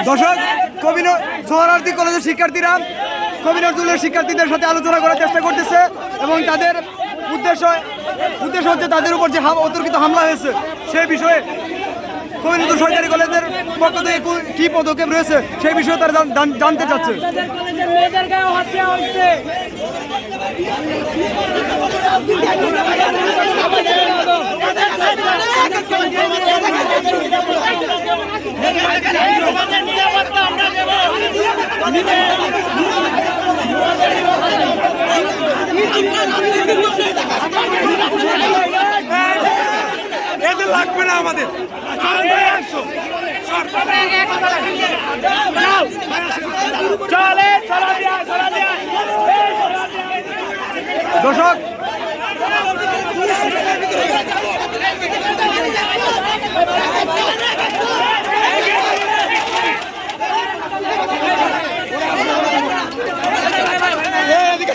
দর্শক, সোহরাওয়ার্দী কলেজের শিক্ষার্থীরা কবি নজরুলের শিক্ষার্থীদের সাথে আলোচনা করার চেষ্টা করতেছে এবং তাদের উদ্দেশ্য হচ্ছে তাদের উপর যে অতর্কিত হামলা হয়েছে সেই বিষয়ে কবি নজরুল সরকারি কলেজের পক্ষ থেকে কি পদক্ষেপ রয়েছে সেই বিষয়ে তারা জানতে চাচ্ছে। এদের লাগবে না আমাদের। দর্শক, এদিকে